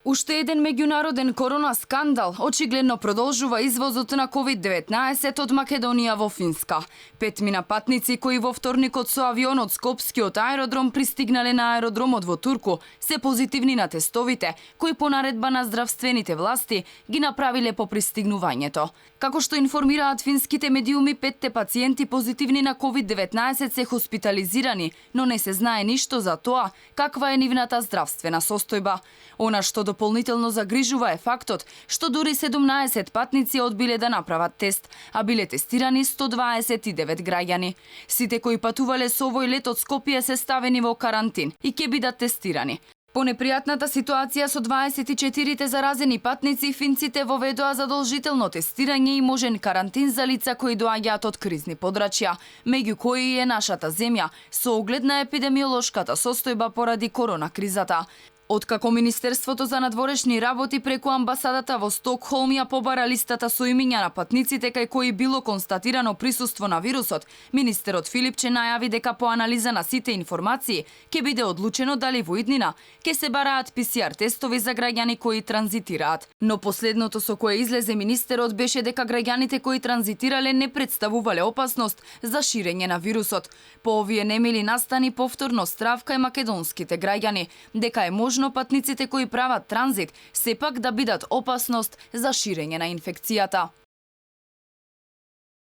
Уште еден меѓународен корона скандал очигледно продолжува извозот на COVID-19 од Македонија во Финска. 5 мина патници кои во вторникот со авион од Скопскиот аеродром пристигнале на аеродромот во Турку се позитивни на тестовите, кои по наредба на здравствените власти ги направиле по пристигнувањето. Како што информираат финските медиуми, 5 пациенти позитивни на COVID-19 се хоспитализирани, но не се знае ништо за тоа каква е нивната здравствена состојба. Она што дополнително загрижува е фактот што дури 17 патници одбиле да направат тест, а биле тестирани 129 граѓани. Сите кои патувале со овој лет од Скопје се ставени во карантин и ќе бидат тестирани. По непријатната ситуација со 24 заразени патници, финците воведоа задолжително тестирање и можен карантин за лица кои доаѓаат од кризни подрачја, меѓу кои е нашата земја, со оглед на епидемиолошката состојба поради корона кризата. Откако Министерството за надворешни работи преку амбасадата во Стокхолм ја побара листата со имиња на патниците кај кои било констатирано присуство на вирусот, министерот Филипче најави дека по анализа на сите информации ќе биде одлучено дали во иднина ќе се бараат ПСР тестови за граѓани кои транзитираат. Но последното со кое излезе министерот беше дека граѓаните кои транзитирале не представувале опасност за ширење на вирусот. По овие немили настани повторно страв кај македонските граѓани, дека е можно патниците кои прават транзит сепак да бидат опасност за ширење на инфекцијата.